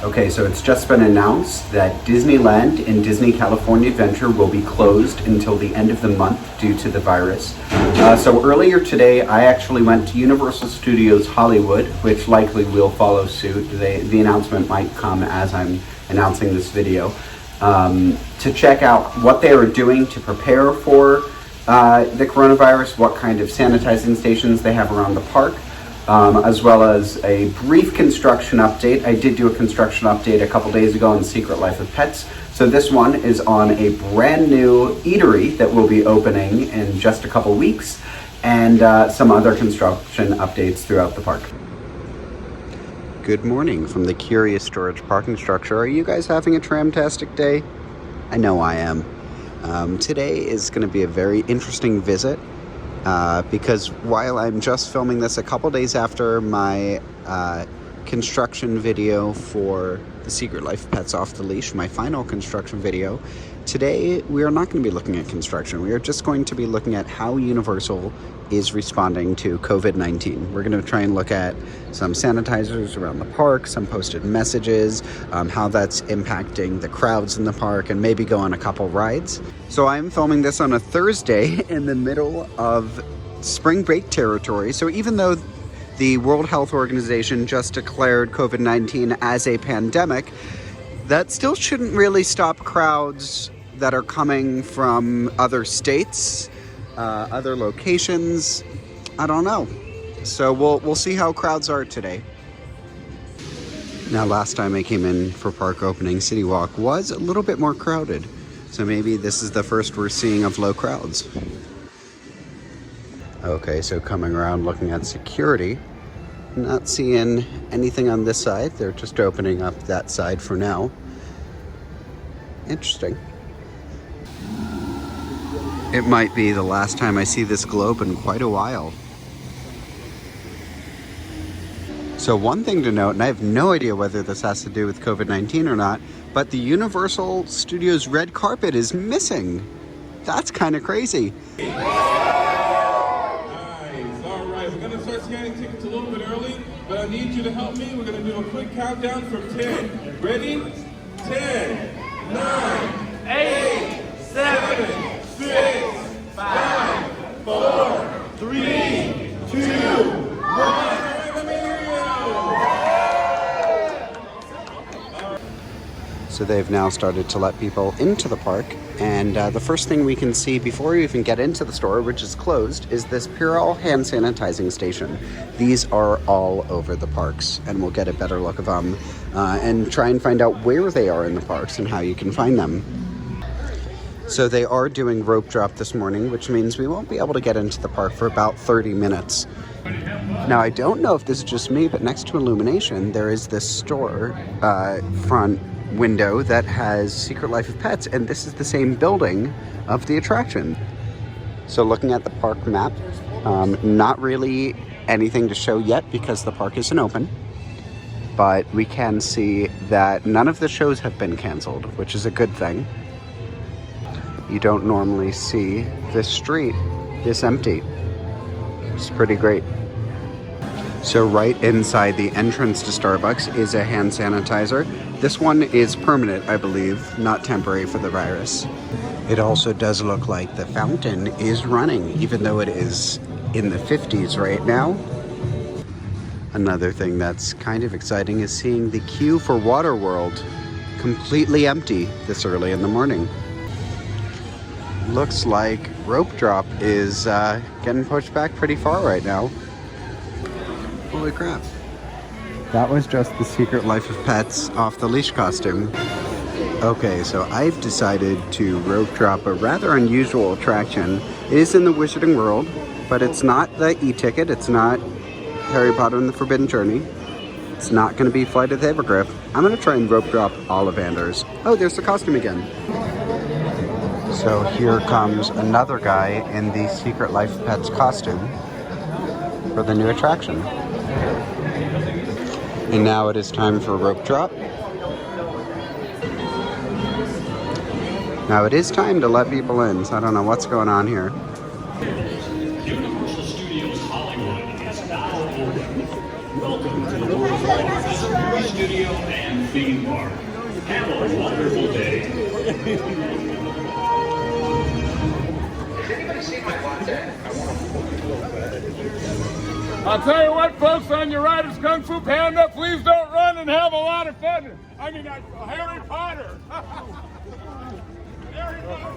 Okay, so it's just been announced that Disneyland and Disney California Adventure will be closed until the end of the month due to the virus. So earlier today, I actually went to Universal Studios Hollywood, which likely will follow suit. The announcement might come as I'm announcing this video, to check out what they are doing to prepare for the coronavirus, what kind of sanitizing stations they have around the park. As well as a brief construction update. I did do a construction update a couple days ago on Secret Life of Pets. So this one is on a brand new eatery that will be opening in just a couple weeks, and some other construction updates throughout the park. Good morning from the Curious Storage parking structure. Are you guys having a tramtastic day? I know I am. Today is going to be a very interesting visit. Because while I'm just filming this a couple days after my construction video for the Secret Life of Pets Off the Leash, my final construction video, today we are not going to be looking at construction. We are just going to be looking at how Universal is responding to COVID-19. We're going to try and look at some sanitizers around the park, some posted messages, how that's impacting the crowds in the park, and maybe go on a couple rides. So I'm filming this on a Thursday in the middle of spring break territory. So even though the World Health Organization just declared COVID-19 as a pandemic, that still shouldn't really stop crowds that are coming from other states, other locations. I don't know. So we'll see how crowds are today. Now, last time I came in for park opening, City Walk was a little bit more crowded. So maybe this is the first we're seeing of low crowds. Okay, so coming around looking at security, not seeing anything on this side. They're just opening up that side for now. Interesting. It might be the last time I see this globe in quite a while. So one thing to note, and I have no idea whether this has to do with COVID-19 or not, but the Universal Studios red carpet is missing. That's kind of crazy. Nice. All right, we're going to start scanning tickets a little bit early, but I need you to help me. We're going to do a quick countdown from 10. Ready? 10, 9, 8, 7, 6, 5, 4, 3, 2, 1. So they've now started to let people into the park, and the first thing we can see before we even get into the store, which is closed, is this Pier hand sanitizing station. These are all over the parks, and we'll get a better look of them and try and find out where they are in the parks and how you can find them. So they are doing rope drop this morning, which means we won't be able to get into the park for about 30 minutes. Now, I don't know if this is just me, but next to Illumination, there is this store front window that has Secret Life of Pets, and this is the same building of the attraction. So looking at the park map, not really anything to show yet because the park isn't open, but we can see that none of the shows have been canceled, which is a good thing. You don't normally see this street this empty. It's pretty great. So right inside the entrance to Starbucks is a hand sanitizer. This one is permanent, I believe, not temporary for the virus. It also does look like the fountain is running, even though it is in the 50s right now. Another thing that's kind of exciting is seeing the queue for Waterworld completely empty this early in the morning. Looks like rope drop is getting pushed back pretty far right now. Holy crap. That was just the Secret Life of Pets Off the Leash costume. Okay, so I've decided to rope drop a rather unusual attraction. It is in the Wizarding World, but it's not the e-ticket. It's not Harry Potter and the Forbidden Journey. It's not going to be Flight of the Hippogriff. I'm going to try and rope drop Ollivanders. Oh, there's the costume again. So here comes another guy in the Secret Life of Pets costume for the new attraction. And now it is time for rope drop. Now it is time to let people in, so I don't know what's going on here. Universal Studios Hollywood is now open. Welcome to the world of Studio and theme park. Have a wonderful day. Has anybody seen my latte? I'll tell you what, folks, on your ride is Kung Fu Panda. Please don't run and have a lot of fun. I mean, Harry Potter. Harry Potter.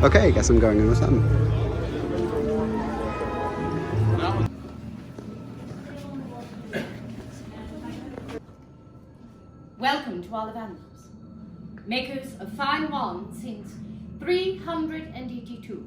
Okay, I guess I'm going in the sun. Welcome to Olive Animals, makers of fine wands since 382.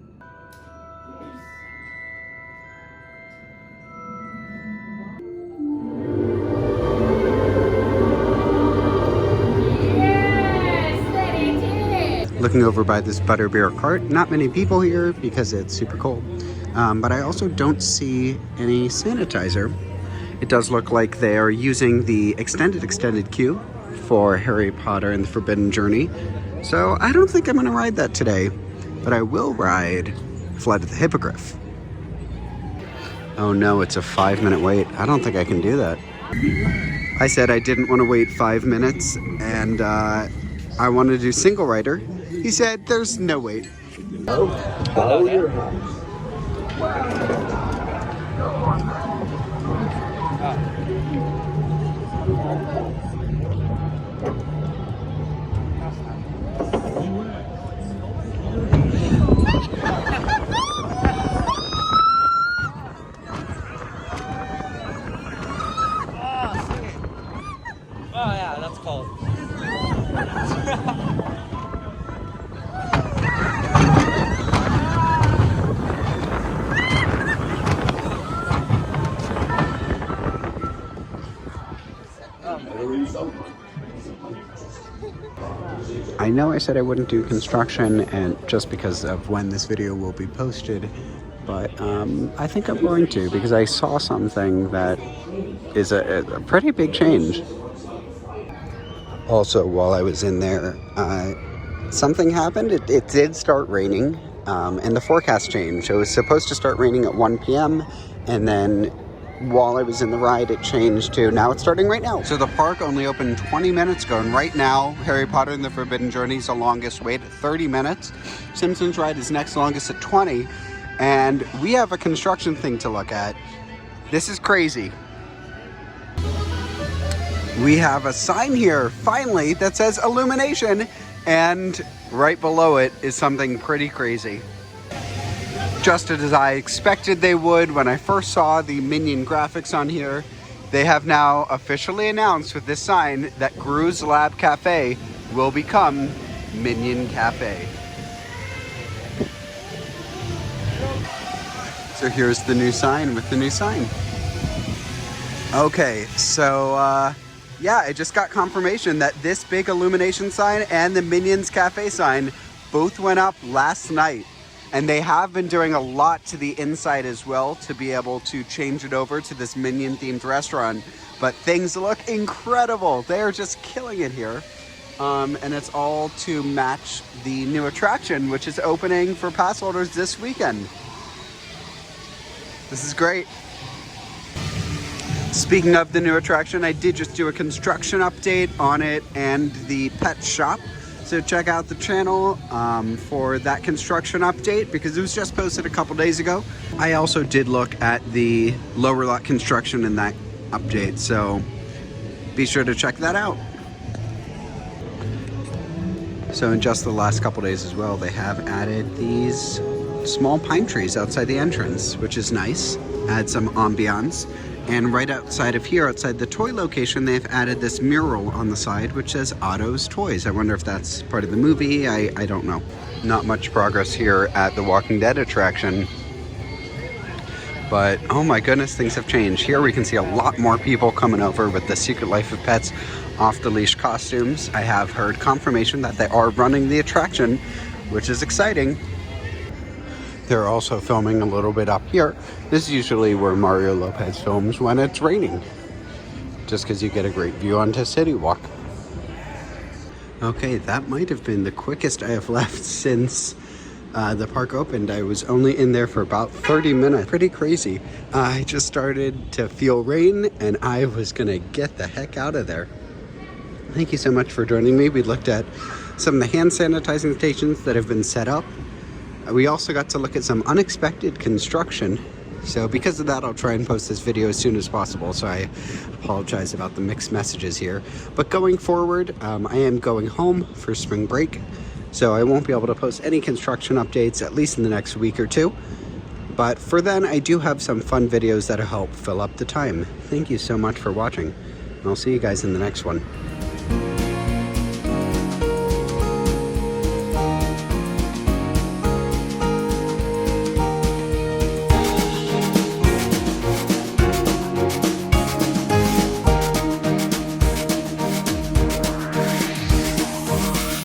Yes, that it is. Looking over by this butterbeer cart, not many people here because it's super cold. But I also don't see any sanitizer. It does look like they are using the extended queue for Harry Potter and the Forbidden Journey. So I don't think I'm gonna ride that today, but I will ride Flight of the Hippogriff. Oh no, it's a 5-minute wait. I don't think I can do that. I said I didn't want to wait 5 minutes and I wanted to do single rider. He said there's no wait. Oh yeah, that's cold. I know I said I wouldn't do construction and just because of when this video will be posted, but I think I'm going to because I saw something that is a pretty big change. Also, while I was in there, something happened. It did start raining and the forecast changed. It was supposed to start raining at 1 p.m. and then while I was in the ride, it changed to now it's starting right now. So the park only opened 20 minutes ago, and right now, Harry Potter and the Forbidden Journey is the longest wait at 30 minutes. Simpsons Ride is next longest at 20, and we have a construction thing to look at. This is crazy. We have a sign here, finally, that says illumination, and right below it is something pretty crazy. Just as I expected they would when I first saw the Minion graphics on here, they have now officially announced with this sign that Gru's Lab Cafe will become Minion Cafe. So here's the new sign with the new sign. Okay, so yeah, I just got confirmation that this big illumination sign and the Minions Cafe sign both went up last night. And they have been doing a lot to the inside as well to be able to change it over to this Minion themed restaurant. But things look incredible. They are just killing it here. And it's all to match the new attraction, which is opening for pass holders this weekend. This is great. Speaking of the new attraction, I did just do a construction update on it and the pet shop. So check out the channel for that construction update because it was just posted a couple days ago. I also did look at the lower lot construction in that update, so be sure to check that out. So in just the last couple days as well, they have added these small pine trees outside the entrance, which is nice. Add some ambiance. And right outside of here, outside the toy location, they've added this mural on the side which says Otto's Toys. I wonder if that's part of the movie. I don't know. Not much progress here at the Walking Dead attraction. But oh my goodness, things have changed. Here we can see a lot more people coming over with the Secret Life of Pets off-the-leash costumes. I have heard confirmation that they are running the attraction, which is exciting. They're also filming a little bit up here. This is usually where Mario Lopez films when it's raining, just because you get a great view onto City Walk. Okay, that might have been the quickest I have left since the park opened. I was only in there for about 30 minutes. Pretty crazy. I just started to feel rain and I was gonna get the heck out of there. Thank you so much for joining me. We looked at some of the hand sanitizing stations that have been set up. We also got to look at some unexpected construction. So because of that, I'll try and post this video as soon as possible. So I apologize about the mixed messages here. But going forward, I am going home for spring break. So I won't be able to post any construction updates, at least in the next week or two. But for then, I do have some fun videos that'll help fill up the time. Thank you so much for watching. And I'll see you guys in the next one.